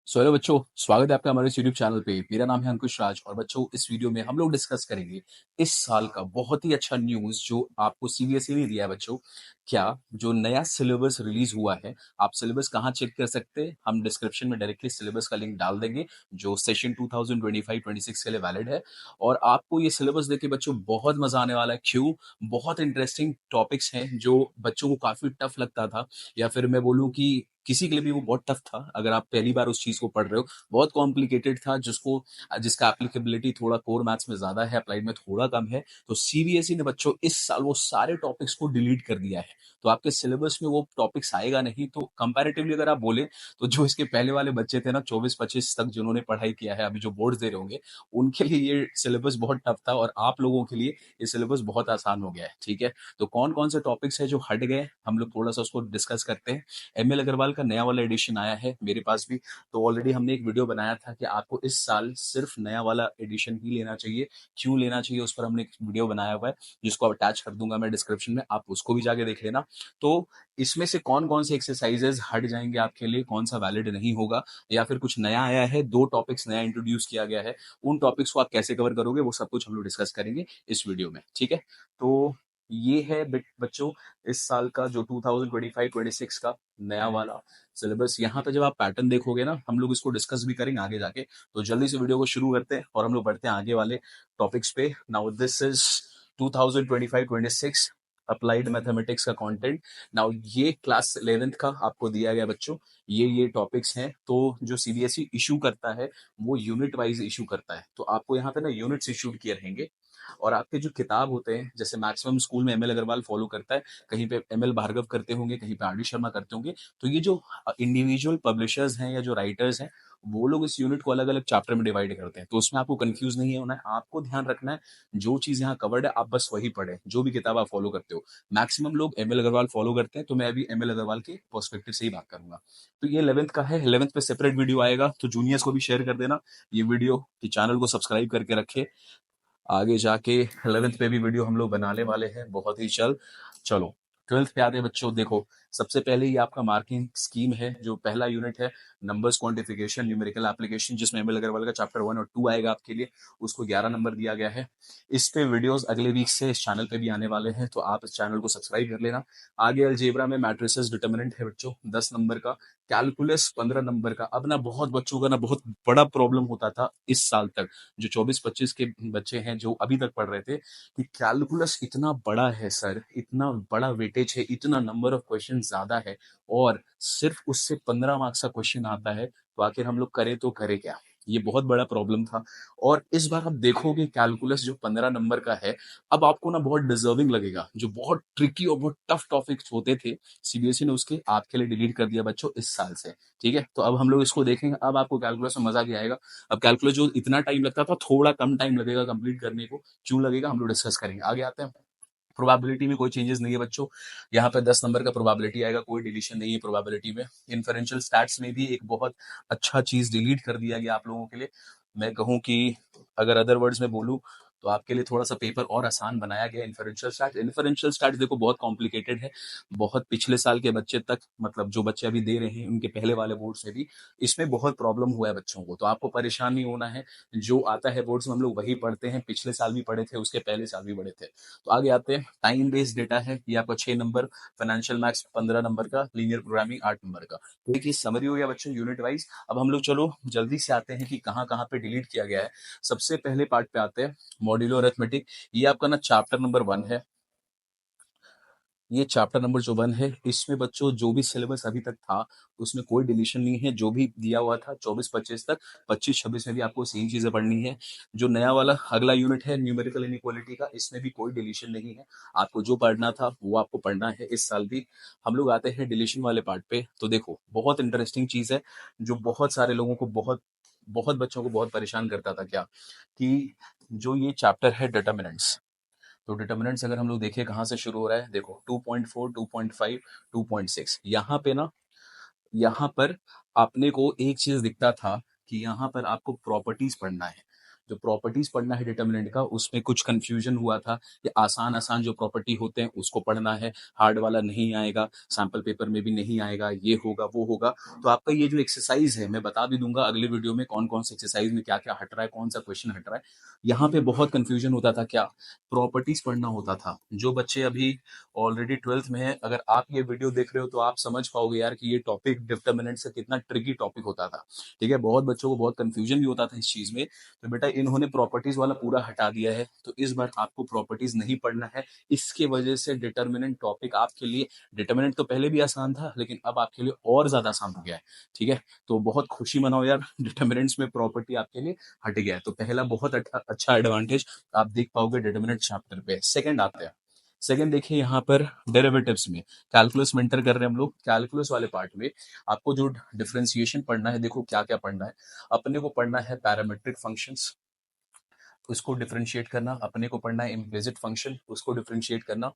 So hello बच्चों, स्वागत है आपका हमारे इस यूट्यूब चैनल पे। मेरा नाम है अंकुश राज और बच्चों इस वीडियो में हम लोग डिस्कस करेंगे इस साल का बहुत ही अच्छा न्यूज़ जो आपको सीबीएसई ने दिया है बच्चों। क्या जो नया सिलेबस रिलीज हुआ है, आप सिलेबस कहाँ चेक कर सकते हैं? हम डिस्क्रिप्शन में डायरेक्टली सिलेबस का लिंक डाल देंगे जो सेशन 2025-26 के लिए वैलिड है। और आपको ये सिलेबस देख के बच्चों बहुत मजा आने वाला है। क्यों? बहुत इंटरेस्टिंग टॉपिक्स हैं जो बच्चों को काफी टफ लगता था, या फिर मैं बोलूँ कि किसी के लिए भी वो बहुत टफ था अगर आप पहली बार उस चीज को पढ़ रहे हो। बहुत कॉम्प्लिकेटेड था जिसका एप्लीकेबिलिटी थोड़ा कोर मैथ्स में ज्यादा है, अप्लाइड में थोड़ा कम है। तो सीबीएसई ने बच्चों इस साल वो सारे टॉपिक्स को डिलीट कर दिया है। तो आपके सिलेबस में वो टॉपिक्स आएगा नहीं। तो कंपैरेटिवली अगर आप बोले तो जो इसके पहले वाले बच्चे थे ना 24-25 तक जिन्होंने पढ़ाई किया है, अभी जो बोर्ड्स दे रहे होंगे, उनके लिए ये सिलेबस बहुत टफ था और आप लोगों के लिए ये सिलेबस बहुत आसान हो गया है। ठीक है, तो कौन कौन से टॉपिक्स है जो हट गए, हम लोग थोड़ा सा उसको डिस्कस करते हैं। एमएल अग्रवाल का नया वाला एडिशन आया है मेरे पास भी। तो ऑलरेडी हमने एक वीडियो बनाया था कि आपको इस साल सिर्फ नया वाला एडिशन ही लेना चाहिए। क्यों लेना चाहिए उस पर हमने एक वीडियो बनाया हुआ है जिसको अटैच कर दूंगा मैं डिस्क्रिप्शन में, आप उसको भी जाके देख लेना। तो इसमें से कौन कौन से एक्सरसाइजेस हट जाएंगे आपके लिए, कौन सा वैलिड नहीं होगा, या फिर कुछ नया आया है, दो टॉपिक्स नया इंट्रोड्यूस किया गया है, उन टॉपिक्स को आप कैसे कवर करोगे, वो सब कुछ हम लोग डिस्कस करेंगे इस वीडियो में। ठीक है, तो ये है बच्चों इस साल का जो 2025-26 का नया वाला सिलेबस। यहाँ पे जब आप पैटर्न देखोगे ना, हम लोग इसको डिस्कस भी करेंगे आगे जाके। तो जल्दी से वीडियो को शुरू करते हैं और हम लोग बढ़ते हैं आगे वाले टॉपिक्स पे। Now this is 2025-26 applied mathematics का कंटेंट। नाउ ये क्लास 11th का आपको दिया गया बच्चों। ये टॉपिक्स हैं। तो जो सीबीएसई इशू करता है वो यूनिट वाइज इशू करता है। तो आपको यहाँ पे ना यूनिट्स इशूड किए रहेंगे और आपके जो किताब होते हैं, जैसे मैक्सिमम स्कूल में एमएल अग्रवाल फॉलो करता है, कहीं पे एमएल भार्गव करते होंगे, कहीं पे आरडी शर्मा करते होंगे। तो ये जो इंडिविजुअल पब्लिशर्स हैं या जो राइटर्स हैं, वो लोग इस यूनिट को अलग अलग चैप्टर में डिवाइड करते हैं। तो उसमें आपको कंफ्यूज नहीं होना है, आपको ध्यान रखना है जो चीज यहाँ कवर्ड है आप बस वही पढ़े, जो भी किताब आप फॉलो करते हो। मैक्सिमम लोग एमएल अग्रवाल फॉलो करते हैं, तो मैं अभी एमएल अग्रवाल के पर्सपेक्टिव से ही बात करूंगा। तो ये 11th का है, 11th पे सेपरेट वीडियो आएगा, तो जूनियर्स को भी शेयर कर देना ये वीडियो, कि चैनल को सब्सक्राइब करके रखे। आगे जाके 11th पे भी वीडियो हम लोग बनाने वाले हैं बहुत ही जल्द। चलो 12th पे आते हैं बच्चों। देखो, सबसे पहले ये आपका मार्किंग स्कीम है। जो पहला यूनिट है नंबर्स क्वांटिफिकेशन न्यूमेरिकल एप्लीकेशन, जिसमें एमएल अग्रवाल का चैप्टर 1 और 2 आएगा आपके लिए, उसको 11 नंबर दिया गया है। इस पे वीडियोस अगले वीक से इस चैनल पे भी आने वाले हैं, तो आप इस चैनल को सब्सक्राइब कर लेना। आगे अलजेब्रा में मैट्रिसेस डिटर्मिनेंट है बच्चों 10 नंबर का, कैलकुलस 15 नंबर का। अब ना बहुत बच्चों का ना बहुत बड़ा प्रॉब्लम होता था इस साल तक, जो 24-25 के बच्चे हैं जो अभी तक पढ़ रहे थे, कि कैलकुलस इतना बड़ा है सर, इतना बड़ा वेटेज है, इतना नंबर ऑफ क्वेश्चन ज्यादा है, और सिर्फ उससे 15 मार्क्स का क्वेश्चन आता है, तो आखिर हम लोग करें तो करें क्या? ये बहुत बड़ा प्रॉब्लम था। और इस बार आप देखोगे कैलकुलस जो 15 नंबर का है, अब आपको ना बहुत डिजर्विंग लगेगा। जो बहुत ट्रिकी और बहुत टफ टॉपिक्स होते थे, सीबीएसई ने उसके आपके लिए डिलीट कर दिया बच्चों इस साल से। ठीक है, तो अब हम लोग इसको देखेंगे। अब आपको कैलकुलस में मजा भी आएगा। अब कैलकुलस जो इतना टाइम लगता था, थोड़ा कम टाइम लगेगा कंप्लीट करने को। क्यों लगेगा, हम लोग डिस्कस करेंगे। आगे आते हैं। प्रोबेबिलिटी में कोई चेंजेस नहीं है बच्चों। यहाँ पे 10 नंबर का प्रोबेबिलिटी आएगा, कोई डिलीशन नहीं है प्रोबेबिलिटी में। इन्फरेंशियल स्टैट्स में भी एक बहुत अच्छा चीज डिलीट कर दिया गया आप लोगों के लिए। मैं कहूँ कि अगर अदर वर्ड्स में बोलूँ तो आपके लिए थोड़ा सा पेपर और आसान बनाया गया। इन्फरेंशियल स्टैट्स देखो बहुत कॉम्प्लिकेटेड है। बहुत पिछले साल के बच्चे तक, मतलब जो बच्चे अभी दे रहे हैं उनके पहले वाले बोर्ड्स में भी इसमें बहुत प्रॉब्लम हुआ है बच्चों को। तो आपको परेशान नहीं होना है, जो आता है बोर्ड्स में हम लोग वही पढ़ते हैं। पिछले साल भी पढ़े थे, उसके पहले साल भी पढ़े थे। तो आगे आते हैं। टाइम बेस्ड डेटा है ये आपका 6 नंबर, फाइनेंशियल मैथ्स 15 नंबर का, लीनियर प्रोग्रामिंग 8 नंबर का। तो एक ये समरी हो गया बच्चों यूनिट वाइज। अब हम लोग चलो जल्दी से आते हैं कि कहाँ कहाँ पे डिलीट किया गया है। सबसे पहले पार्ट पे आते हैं, मॉड्यूलो अरिथमेटिक। ये आपका ना चैप्टर नंबर 1 है। ये चैप्टर नंबर जो 1 है, इसमें बच्चों जो भी सिलेबस अभी तक था उसमें कोई डिलीशन नहीं है। जो भी दिया हुआ था 24-25 तक, 25-26 में भी आपको सेम चीजें पढ़नी है। जो नया वाला अगला यूनिट है न्यूमेरिकल इनइक्वालिटी का, इसमें भी कोई डिलीशन नहीं है। आपको जो पढ़ना था वो आपको पढ़ना है इस साल भी। हम लोग आते हैं डिलीशन वाले पार्ट पे। तो देखो बहुत इंटरेस्टिंग चीज है, जो बहुत सारे लोगों को, बहुत बहुत बच्चों को बहुत परेशान करता था। क्या कि जो ये चैप्टर है डिटर्मिनेंट्स। तो डिटर्मिनेंट्स अगर हम लोग देखें कहाँ से शुरू हो रहा है, देखो 2.4, 2.5, 2.6। यहाँ पे ना, यहाँ पर आपने को एक चीज दिखता था कि यहाँ पर आपको प्रॉपर्टीज पढ़ना है। जो प्रॉपर्टीज पढ़ना है डिटर्मिनेंट का, उसमें कुछ कंफ्यूजन हुआ था कि आसान आसान जो प्रॉपर्टी होते हैं उसको पढ़ना है, हार्ड वाला नहीं आएगा, सैम्पल पेपर में भी नहीं आएगा, ये होगा वो होगा। तो आपका ये जो एक्सरसाइज है, मैं बता भी दूंगा अगले वीडियो में कौन कौन से एक्सरसाइज में क्या क्या हट रहा है, कौन सा क्वेश्चन हट रहा है। यहाँ पे बहुत कंफ्यूजन होता था, क्या प्रॉपर्टीज पढ़ना होता था। जो बच्चे अभी ऑलरेडी 12th में है, अगर आप ये वीडियो देख रहे हो तो आप समझ पाओगे यार कि ये टॉपिक डिटर्मिनेंट से कितना ट्रिकी टॉपिक होता था। ठीक है, बहुत बच्चों को बहुत कंफ्यूजन भी होता था इस चीज में। तो बेटा इन्होंने प्रॉपर्टीज वाला पूरा हटा दिया है, तो इस बार आपको प्रॉपर्टीज नहीं पढ़ना है। इसके वजह से डिटर्मिनेंट टॉपिक आपके लिए, डिटर्मिनेंट तो पहले भी आसान था लेकिन अब आपके लिए और ज्यादा आसान हो गया है। ठीक है, तो बहुत खुशी मनाओ यार, डिटर्मिनेंट्स में प्रॉपर्टी आपके लिए हट गया है। तो पहला बहुत अच्छा एडवांटेज आप देख पाओगे डिटर्मिनेंट चैप्टर पे। सेकंड आते हैं। सेकंड देखिए यहाँ पर डेरिवेटिव्स में, कैलकुलस में एंटर कर रहे हैं हम लोग। कैलकुलस वाले पार्ट में आपको जो डिफरेंशिएशन पढ़ना है, देखो क्या क्या पढ़ना है। अपने को पढ़ना है पैरामेट्रिक फंक्शंस, उसको डिफरेंशिएट करना। अपने को पढ़ना है इम्प्लिसिट फंक्शन, उसको डिफरेंशिएट करना।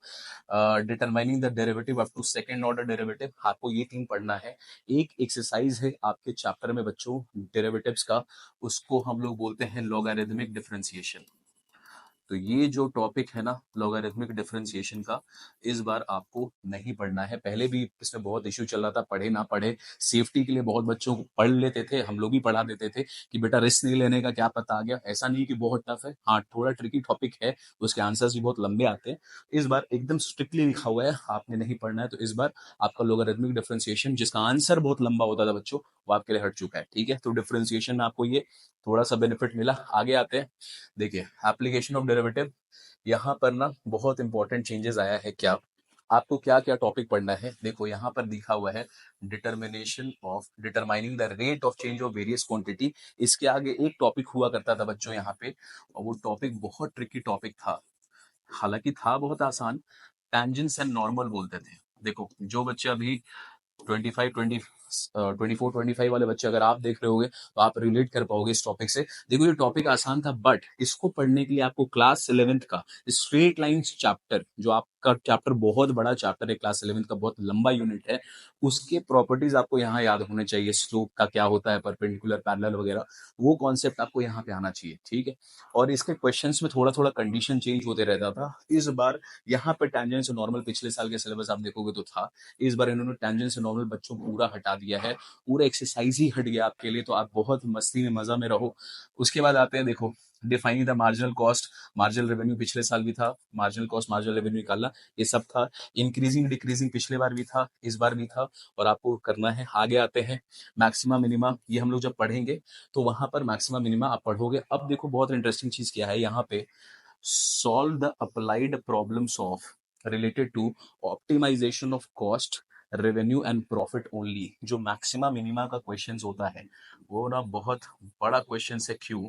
Determining the derivative up to second order derivative, आपको ये तीन पढ़ना है। एक एक्सरसाइज है आपके चैप्टर में बच्चों डेरिवेटिव्स का, उसको हम लोग बोलते हैं लॉगरिथमिक डिफरेंशिएशन। तो ये जो टॉपिक है ना लॉगरिथमिक डिफरेंशिएशन का, इस बार आपको नहीं पढ़ना है। पहले भी इसमें बहुत इश्यू चल रहा था, पढ़े ना पढ़े, सेफ्टी के लिए बहुत बच्चों को पढ़ लेते थे, हम लोग भी पढ़ा देते थे कि बेटा रिस्क नहीं लेने का, क्या पता आ गया। ऐसा नहीं कि बहुत टफ है, हाँ थोड़ा ट्रिकी टॉपिक है, उसके आंसर्स भी बहुत लंबे आते हैं। इस बार एकदम स्ट्रिक्टली लिखा हुआ है, आपने नहीं पढ़ना है। तो इस बार आपका लॉगरिथमिक डिफरेंशिएशन जिसका आंसर बहुत लंबा होता था बच्चों, वो आपके लिए हट चुका है। ठीक है, तो डिफरेंशिएशन में आपको ये थोड़ा सा बेनिफिट मिला। आगे आते हैं, देखिए एप्लीकेशन ऑफ डेरिवेटिव। यहाँ पर ना बहुत इंपॉर्टेंट चेंजेस आया है। क्या आपको क्या क्या टॉपिक पढ़ना है, देखो यहाँ पर लिखा हुआ है determination of determining the rate of change of various quantity. इसके आगे एक टॉपिक हुआ करता था बच्चों यहाँ पे, और वो टॉपिक बहुत ट्रिकी टॉपिक था, हालांकि था बहुत आसान। टेंजेंट्स एंड नॉर्मल बोलते थे। देखो जो बच्चे अभी 24 25 वाले बच्चे अगर आप देख रहे होगे तो आप रिलेट कर पाओगे इस टॉपिक से। देखो ये टॉपिक आसान था, बट इसको पढ़ने के लिए आपको क्लास 11th का स्ट्रेट लाइंस चैप्टर, जो आपका चैप्टर बहुत बड़ा चैप्टर है, क्लास 11th का बहुत लंबा यूनिट है, उसके प्रॉपर्टीज आपको यहाँ याद होने चाहिए। स्लोप का क्या होता है, परपेंडिकुलर पैरेलल वगैरह, वो कॉन्सेप्ट आपको यहाँ पे आना चाहिए। ठीक है, और इसके क्वेश्चंस में थोड़ा थोड़ा कंडीशन चेंज होते रहता था। इस बार यहाँ पे टेंजेंट से नॉर्मल पिछले साल के सिलेबस आप देखोगे तो था, इस बार इन्होंने टेंजेंट से नॉर्मल बच्चों को पूरा हटा दिया है, पूरा एक्सरसाइज ही हट गया आपके लिए। तो आप बहुत मस्ती में मजा में रहो। उसके बाद आते हैं, देखो defining the marginal cost, marginal revenue पिछले साल भी था, मार्जिनल कॉस्ट मार्जिनल रेवेन्यू निकालना, ये सब था। इंक्रीजिंग डिक्रीजिंग पिछले बार भी था, इस बार भी था, और आपको करना है। आगे आते हैं मैक्सिमा मिनिमा, ये हम लोग जब पढ़ेंगे तो वहां पर मैक्सिमा मिनिमा आप पढ़ोगे। अब देखो बहुत इंटरेस्टिंग चीज क्या है यहाँ पे, solve the applied problems of related to optimization of cost, revenue and profit only। जो मैक्सिमा मिनिमा का क्वेश्चन होता है वो ना बहुत बड़ा क्वेश्चन है। क्यों?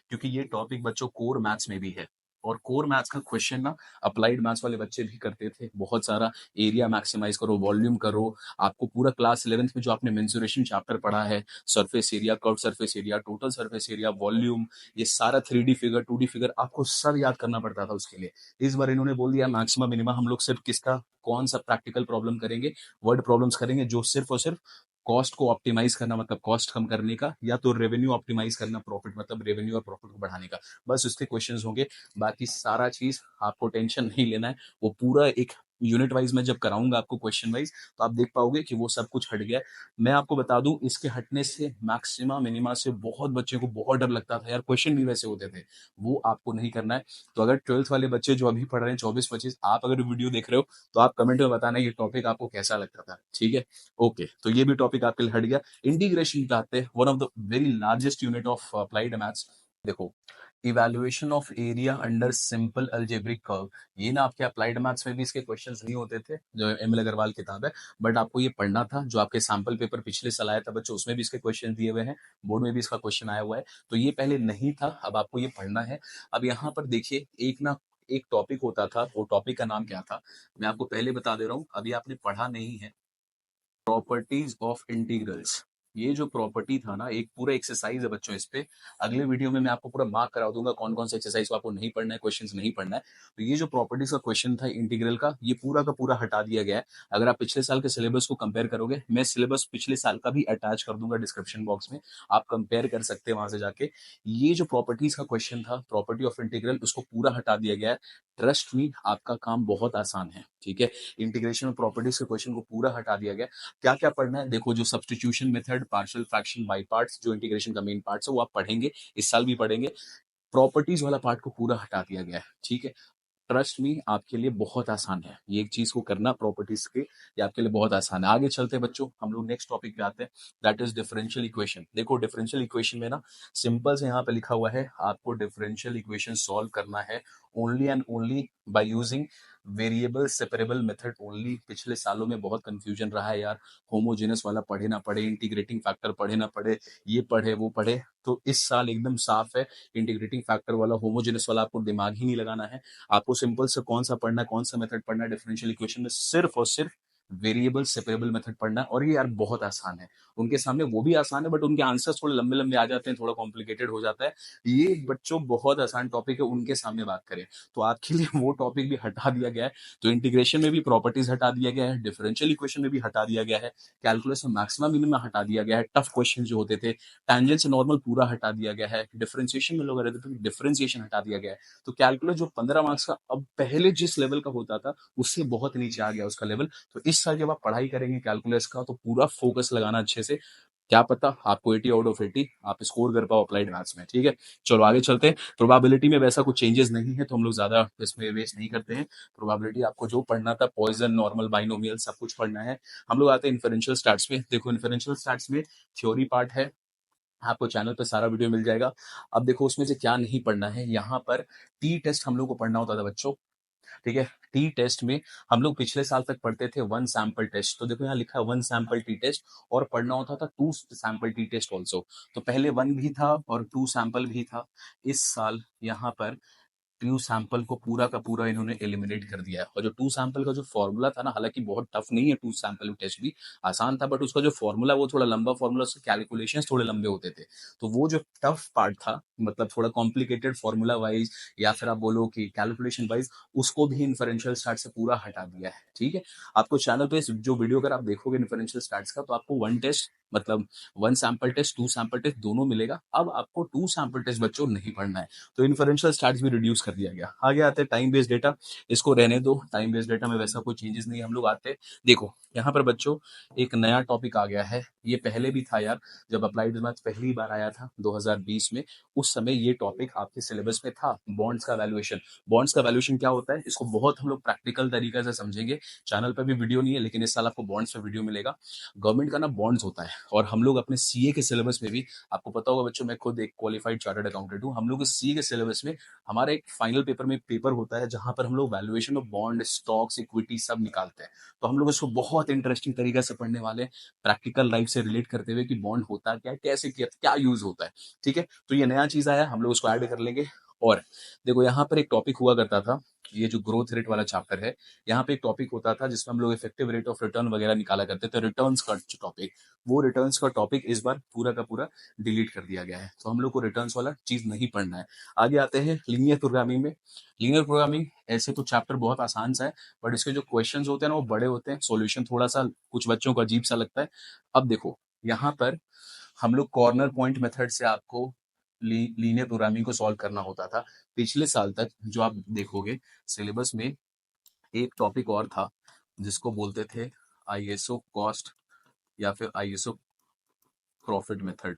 क्योंकि ये टॉपिक बच्चों कोर मैथ्स में भी है, और कोर मैथ्स का क्वेश्चन ना अप्लाइड मैथ्स वाले बच्चे भी करते थे बहुत सारा। एरिया मैक्सिमाइज करो, वॉल्यूम करो, आपको पूरा क्लास 11th में जो आपने मेंसुरेशन चैप्टर पढ़ा है, surface area, curve surface area, total surface area, volume, ये सारा 3D फिगर 2D फिगर आपको सब याद करना पड़ता था उसके लिए। इस बार इन्होंने बोल दिया मैक्सिमम मिनिमम हम लोग सिर्फ किसका, कौन सा प्रैक्टिकल प्रॉब्लम करेंगे, वर्ड प्रॉब्लम्स करेंगे, जो सिर्फ और सिर्फ कॉस्ट को ऑप्टिमाइज करना, मतलब कॉस्ट कम करने का, या तो रेवेन्यू ऑप्टिमाइज करना, प्रॉफिट मतलब रेवेन्यू और प्रॉफिट को बढ़ाने का, बस उसके क्वेश्चंस होंगे। बाकी सारा चीज आपको टेंशन नहीं लेना है, वो पूरा एक यूनिट वाइज में जब कराऊंगा आपको क्वेश्चन वाइज, तो आप देख पाओगे कि वो सब कुछ हट गया है। मैं आपको बता दूं, इसके हटने से मैक्सिमा मिनिमा से बहुत बच्चे को बहुत डर लगता था यार, क्वेश्चन भी वैसे होते थे, वो आपको नहीं करना है। तो अगर 12th वाले बच्चे जो अभी पढ़ रहे हैं 24 25, आप अगर वीडियो देख रहे हो तो आप कमेंट में बताना ये टॉपिक आपको कैसा लगता था। ठीक है, ओके, तो ये भी टॉपिक आपके लिए हट गया। इंटीग्रेशन का आते हैं, one of the very largest unit of applied maths. देखो evaluation of area under simple algebraic curve, ये ना आपके अप्लाइड मैथ्स में भी इसके क्वेश्चंस नहीं होते थे, जो एम एल अग्रवाल किताब है, बट आपको ये पढ़ना था। जो आपके सैंपल पेपर पिछले साल आया था बच्चों, उसमें भी इसके क्वेश्चन दिए हुए हैं, बोर्ड में भी इसका क्वेश्चन आया हुआ है। तो ये पहले नहीं था, अब आपको ये पढ़ना है। अब यहाँ पर देखिए एक ना एक टॉपिक होता था, वो टॉपिक का नाम क्या था मैं आपको पहले बता दे रहा हूँ, अभी आपने पढ़ा नहीं है। प्रॉपर्टीज ऑफ इंटीग्रल्स, ये जो प्रॉपर्टी था ना, एक पूरा एक्सरसाइज है बच्चों इस पे। अगले वीडियो में मैं आपको पूरा मार्क करा दूंगा कौन कौन से एक्सरसाइज को आपको नहीं पढ़ना है, क्वेश्चंस नहीं पढ़ना है। तो ये जो प्रॉपर्टीज का क्वेश्चन था इंटीग्रल का, ये पूरा का पूरा हटा दिया गया है। अगर आप पिछले साल के सिलेबस को कंपेयर करोगे, मैं सिलेबस पिछले साल का भी अटैच कर दूंगा डिस्क्रिप्शन बॉक्स में, आप कंपेयर कर सकते हैं वहां से जाके। ये जो प्रॉपर्टीज का क्वेश्चन था, प्रॉपर्टी ऑफ इंटीग्रल, उसको पूरा हटा दिया गया है। ट्रस्ट मी, आपका काम बहुत आसान है, ठीक है। इंटीग्रेशन और प्रॉपर्टीज के क्वेश्चन को पूरा हटा दिया गया। क्या क्या पढ़ना है देखो, जो substitution method, partial fraction by parts, जो इंटीग्रेशन का मेन पार्ट्स है वो आप पढ़ेंगे, इस साल भी पढ़ेंगे। प्रॉपर्टीज वाला पार्ट को पूरा हटा दिया गया है, ठीक है। ट्रस्ट मी, आपके लिए बहुत आसान है ये एक चीज को करना, प्रॉपर्टीज के, ये आपके लिए बहुत आसान है। आगे चलते हैं बच्चों, हम लोग नेक्स्ट टॉपिक पे आते हैं, दैट इज डिफरेंशियल इक्वेशन। देखो डिफरेंशियल इक्वेशन में ना, सिंपल से यहाँ पे लिखा हुआ है, आपको डिफरेंशियल इक्वेशन सॉल्व करना है only and only by using variable separable method only. पिछले सालों में बहुत कंफ्यूजन रहा है यार, होमोजेनस वाला पढ़े ना पढ़े, इंटीग्रेटिंग फैक्टर पढ़े ना पढ़े, ये पढ़े वो पढ़े। तो इस साल एकदम साफ है, इंटीग्रेटिंग फैक्टर वाला, होमोजेनस वाला आपको दिमाग ही नहीं लगाना है। आपको सिंपल से कौन सा पढ़ना है, कौन सा मेथड पढ़ना है डिफरेंशियल इक्वेशन में, सिर्फ और सिर्फ वेरिएबल सेपरेबल मेथड पढ़ना है। और ये यार बहुत आसान है, उनके सामने वो भी आसान है, बट उनके आंसर्स थोड़े लंबे लंबे आ जाते हैं, थोड़ा कॉम्प्लिकेटेड हो जाता है। ये बच्चों बहुत आसान टॉपिक है, उनके सामने बात करें तो आपके लिए वो टॉपिक भी हटा दिया गया है। तो इंटीग्रेशन में भी प्रॉपर्टीज हटा दिया गया है, डिफरेंशियल इक्वेशन में भी हटा दिया गया है, कैलकुलस में मैक्सिमम मिनिमम हटा दिया गया है, टफ क्वेश्चन जो होते थे, टैंजेंट से नॉर्मल पूरा हटा दिया गया है, डिफरेंशिएशन में लोग रहते थे डिफरेंशिएशन हटा दिया गया है। तो कैलकुलस जो 15 मार्क्स का अब पहले जिस लेवल का होता था, उससे बहुत नीचे आ गया उसका लेवल। तो इस साल जब आप पढ़ाई करेंगे कैलकुलस का, तो पूरा फोकस लगाना अच्छे से, क्या पता आपको 80 आउट ऑफ 80 आप स्कोर कर पाओ अप्लाइड मैथ्स में, ठीक है। चलो आगे चलते हैं। प्रोबेबिलिटी में वैसा कुछ चेंजेस नहीं है, तो हम लोग ज्यादा इसमें वेस्ट नहीं करते हैं। प्रोबेबिलिटी आपको जो पढ़ना था, पॉइजन, नॉर्मल, बाइनोमियल, सब कुछ पढ़ना है। हम लोग आते हैं इन्फरेंशियल स्टैट्स में। देखो इन्फरेंशियल स्टैट्स में थ्योरी पार्ट है, आपको चैनल पे सारा वीडियो मिल जाएगा। अब देखो उसमें से क्या नहीं पढ़ना है, यहाँ पर टी टेस्ट हम लोग को पढ़ना होता था बच्चों, ठीक है। टी टेस्ट में हम लोग पिछले साल तक पढ़ते थे वन सैंपल टेस्ट, तो देखो यहाँ लिखा है वन सैंपल टी टेस्ट, और पढ़ना होता था two sample t test also. तो पहले वन भी था और टू सैंपल भी था। इस साल यहाँ पर टू सैंपल को पूरा का पूरा इन्होंने एलिमिनेट कर दिया है। और जो टू सैंपल का जो फॉर्मूला था ना, हालांकि बहुत टफ नहीं है, टू सैंपल टेस्ट भी आसान था, बट उसका जो फॉर्मूला वो थोड़ा लंबा फॉर्मूला, उसके कैलकुलेशंस थोड़े लंबे होते थे। तो वो जो टफ पार्ट था, मतलब थोड़ा कॉम्प्लिकेटेड फॉर्मूला वाइज, या फिर आप बोलो कि कैलकुलेशन वाइज, उसको भी इन्फरेंशियल स्टार्ट से पूरा हटा दिया है, ठीक है। आपको चैनल पे जो वीडियो अगर आप देखोगे इन्फरेंशियल स्टार्ट का, तो आपको वन टेस्ट, मतलब one sample test, two sample test दोनों मिलेगा। अब आपको टू सैंपल टेस्ट बच्चों नहीं पढ़ना है, तो इन्फरेंशियल स्टैट्स भी रिड्यूस कर दिया गया। आगे आते हैं टाइम बेस्ड डेटा, इसको रहने दो, टाइम बेस्ड डेटा में वैसा कोई चेंजेस नहीं। हम लोग आते हैं, देखो यहाँ पर बच्चों एक नया टॉपिक आ गया है, ये पहले भी था यार, जब अप्लाइड मैथ्स पहली बार आया था 2020 में, उस समय ये टॉपिक आपके सिलेबस में था, बॉन्ड्स का वैल्यूएशन। बॉन्ड्स का वैल्यूएशन क्या होता है, इसको बहुत हम लोग प्रैक्टिकल तरीके से समझेंगे। चैनल पर भी वीडियो नहीं है, लेकिन इस साल आपको बॉन्ड्स पर वीडियो मिलेगा। गवर्नमेंट का ना बॉन्ड्स होता है, और हम लोग अपने सीए के सिलेबस में भी, आपको पता होगा बच्चों, मैं खुद एक क्वालिफाइड चार्टर्ड अकाउंटेंट हूँ, हम लोग सी के सिलेबस में हमारा एक फाइनल पेपर में पेपर होता है, जहां पर हम लोग valuation of bond, stocks, equity सब निकालते हैं। तो हम लोग इसको बहुत इंटरेस्टिंग तरीके से पढ़ने वाले हैं, प्रैक्टिकल लाइफ से रिलेट करते हुए कि बॉन्ड होता क्या है, कैसे किया, क्या यूज होता है, ठीक है। तो ये नया चीज आया, हम लोग उसको ऐड कर लेंगे। और देखो यहाँ पर एक टॉपिक हुआ करता था, ये जो ग्रोथ रेट वाला चैप्टर है, यहाँ पे एक टॉपिक होता था जिसमें हम लोग इफेक्टिव रेट ऑफ रिटर्न वगैरह निकाला करते थे, रिटर्न्स का टॉपिक। वो रिटर्न्स का टॉपिक इस बार पूरा का पूरा डिलीट कर दिया गया है, तो हम लोग को रिटर्न्स वाला चीज नहीं पढ़ना है। आगे आते हैं लीनियर प्रोग्रामिंग में। लीनियर प्रोग्रामिंग ऐसे तो चैप्टर बहुत आसान सा है, बट इसके जो क्वेश्चंस होते हैं ना, वो बड़े होते हैं, सॉल्यूशन थोड़ा सा कुछ बच्चों को अजीब सा लगता है। अब देखो यहाँ पर हम लोग कॉर्नर पॉइंट मेथड से आपको लीनियर प्रोग्रामिंग को सॉल्व करना होता था। पिछले साल तक जो आप देखोगे सिलेबस में, एक टॉपिक और था जिसको बोलते थे आईएसओ कॉस्ट, या फिर आईएसओ प्रॉफिट मेथड।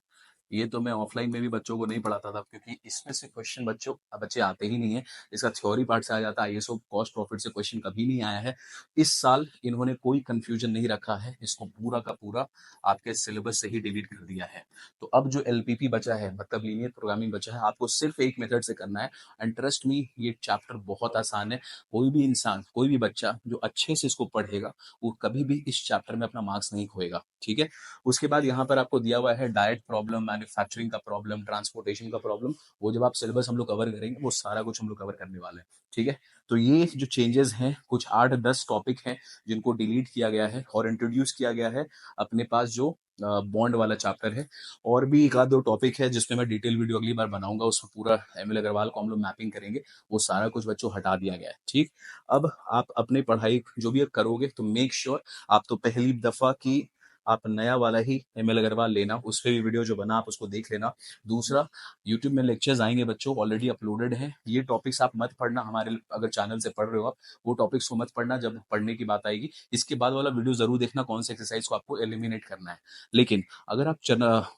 ये तो मैं ऑफलाइन में भी बच्चों को नहीं पढ़ाता था, क्योंकि इसमें से क्वेश्चन बच्चे आते ही नहीं है। इसका थ्योरी पार्ट से आ जाता है, आईएसओ कॉस्ट प्रॉफिट से क्वेश्चन कभी नहीं आया है। इस साल इन्होंने कोई कंफ्यूजन नहीं रखा है, इसको पूरा का पूरा आपके सिलेबस से ही डिलीट कर दिया है। तो अब जो एलपीपी बचा है, मतलब लीनियर प्रोग्रामिंग बचा है, आपको सिर्फ एक मेथड से करना है। एंड ट्रस्ट मी, ये चैप्टर बहुत आसान है। कोई भी इंसान, कोई भी बच्चा जो अच्छे से इसको पढ़ेगा, वो कभी भी इस चैप्टर में अपना मार्क्स नहीं खोएगा, ठीक है। उसके बाद यहाँ पर आपको दिया हुआ है डायरेक्ट प्रॉब्लम, मैन्युफैक्चरिंग का प्रॉब्लम, ट्रांसपोर्टेशन का प्रॉब्लम, वो जब आप सिलेबस हम लोग कवर करेंगे वो सारा कुछ हम लोग कवर करने वाले हैं। ठीक है, तो ये जो चेंजेस हैं कुछ 8-10 टॉपिक हैं जिनको डिलीट किया गया है और इंट्रोड्यूस किया गया है अपने पास जो बॉन्ड वाला चैप्टर है। और भी एक आध दो टॉपिक है जिसमें मैं डिटेल वीडियो अगली बार बनाऊंगा, उसमें पूरा एमएल अग्रवाल को हम लोग मैपिंग करेंगे, वो सारा कुछ बच्चों हटा दिया गया है। ठीक, अब आप अपनी पढ़ाई जो भी करोगे तो मेक श्योर आप तो पहली दफा की आप नया वाला ही एमएल अग्रवाल लेना, उस पर भी वीडियो जो बना आप उसको देख लेना। दूसरा, यूट्यूब में लेक्चर्स आएंगे बच्चों, ऑलरेडी अपलोडेड है, ये टॉपिक्स आप मत पढ़ना, हमारे अगर चैनल से पढ़ रहे हो आप वो टॉपिक्स को मत पढ़ना, जब पढ़ने की बात आएगी इसके बाद वाला वीडियो जरूर देखना कौन से एक्सरसाइज को आपको एलिमिनेट करना है। लेकिन अगर आप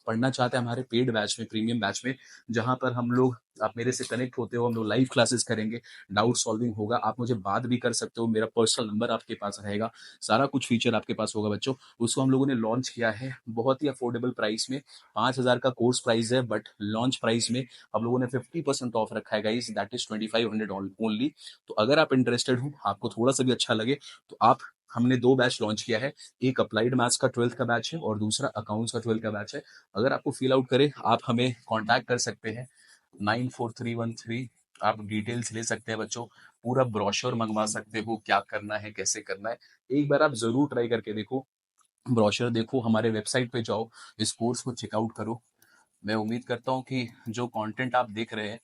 पढ़ना चाहते हैं हमारे पेड बैच में, प्रीमियम बैच में, जहां पर हम लोग आप मेरे से कनेक्ट होते हो, हम लोग लाइव क्लासेस करेंगे, डाउट सॉल्विंग होगा, आप मुझे बात भी कर सकते हो, मेरा पर्सनल नंबर आपके पास रहेगा, सारा कुछ फीचर आपके पास होगा बच्चों। उसको हम लोगों ने लॉन्च किया है बहुत ही अफोर्डेबल प्राइस में, 5,000 का कोर्स प्राइस है, बट लॉन्च प्राइस में हम लोगों ने 50% ऑफ रखा है गाइस, दैट इज 2500 ओनली। तो अगर आप इंटरेस्टेड हो, आपको थोड़ा सा भी अच्छा लगे, तो आप, हमने 2 बैच लॉन्च किया है, एक अप्लाइड मैथ्स का 12th का बैच है और दूसरा अकाउंट्स का 12th का बैच है। अगर आपको फिल आउट करे आप हमें कांटेक्ट कर सकते हैं 94313, आप डिटेल्स ले सकते हैं बच्चों, पूरा ब्रोशर मंगवा सकते हो, क्या करना है कैसे करना है, एक बार आप जरूर ट्राई करके देखो, ब्रोशर देखो, हमारे वेबसाइट पे जाओ, इस कोर्स को चेकआउट करो। मैं उम्मीद करता हूँ कि जो कंटेंट आप देख रहे हैं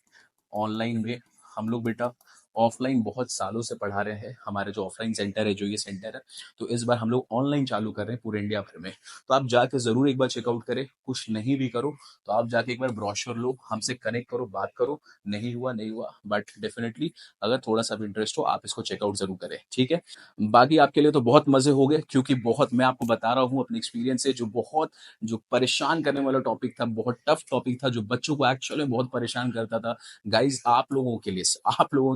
ऑनलाइन में, हम लोग बेटा ऑफलाइन बहुत सालों से पढ़ा रहे हैं, हमारे जो ऑफलाइन सेंटर है, जो ये सेंटर है, तो इस बार हम लोग ऑनलाइन चालू कर रहे हैं पूरे इंडिया भर में। तो आप जाके जरूर एक बार चेकआउट करें, कुछ नहीं भी करो तो आप जाके एक बार ब्रोशर लो, हमसे कनेक्ट करो, बात करो, नहीं हुआ नहीं हुआ, बट डेफिनेटली अगर थोड़ा सा भी इंटरेस्ट हो आप इसको चेकआउट जरूर करें। ठीक है, बाकी आपके लिए तो बहुत मजे हो गए, क्योंकि बहुत, मैं आपको बता रहा हूँ अपने एक्सपीरियंस से, जो बहुत, जो परेशान करने वाला टॉपिक था, बहुत टफ टॉपिक था, जो बच्चों को एक्चुअली में बहुत परेशान करता था गाइज, आप लोगों के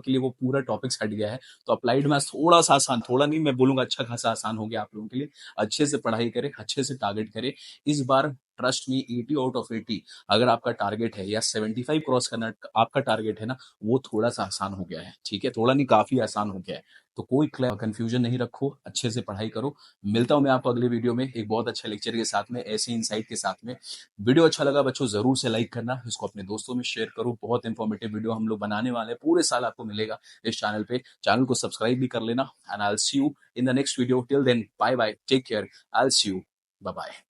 लिए वो पूरा टॉपिक्स हट गया है। तो अप्लाइड मैथ्स थोड़ा सा आसान, थोड़ा नहीं मैं बोलूंगा अच्छा खासा आसान हो गया आप लोगों के लिए। अच्छे से पढ़ाई करें, अच्छे से टारगेट करें इस बार, ट्रस्ट मी 80 आउट ऑफ 80 अगर आपका टारगेट है, या 75 क्रॉस करना आपका टारगेट है ना, वो थोड़ा सा आसान हो गया है। ठीक है, थोड़ा नहीं काफी आसान हो गया है। तो कोई कंफ्यूजन नहीं रखो, अच्छे से पढ़ाई करो। मिलता हूं मैं आपको अगले वीडियो में एक बहुत अच्छे लेक्चर के साथ में, ऐसे इंसाइट के साथ में। वीडियो अच्छा लगा बच्चों जरूर से लाइक करना, इसको अपने दोस्तों में शेयर करो, बहुत इंफॉर्मेटिव वीडियो हम लोग बनाने वाले हैं, पूरे साल आपको मिलेगा इस चैनल पे। चैनल को सब्सक्राइब भी कर लेना, and I will see you in the next video. Till then bye bye, take care, I will see you, bye bye.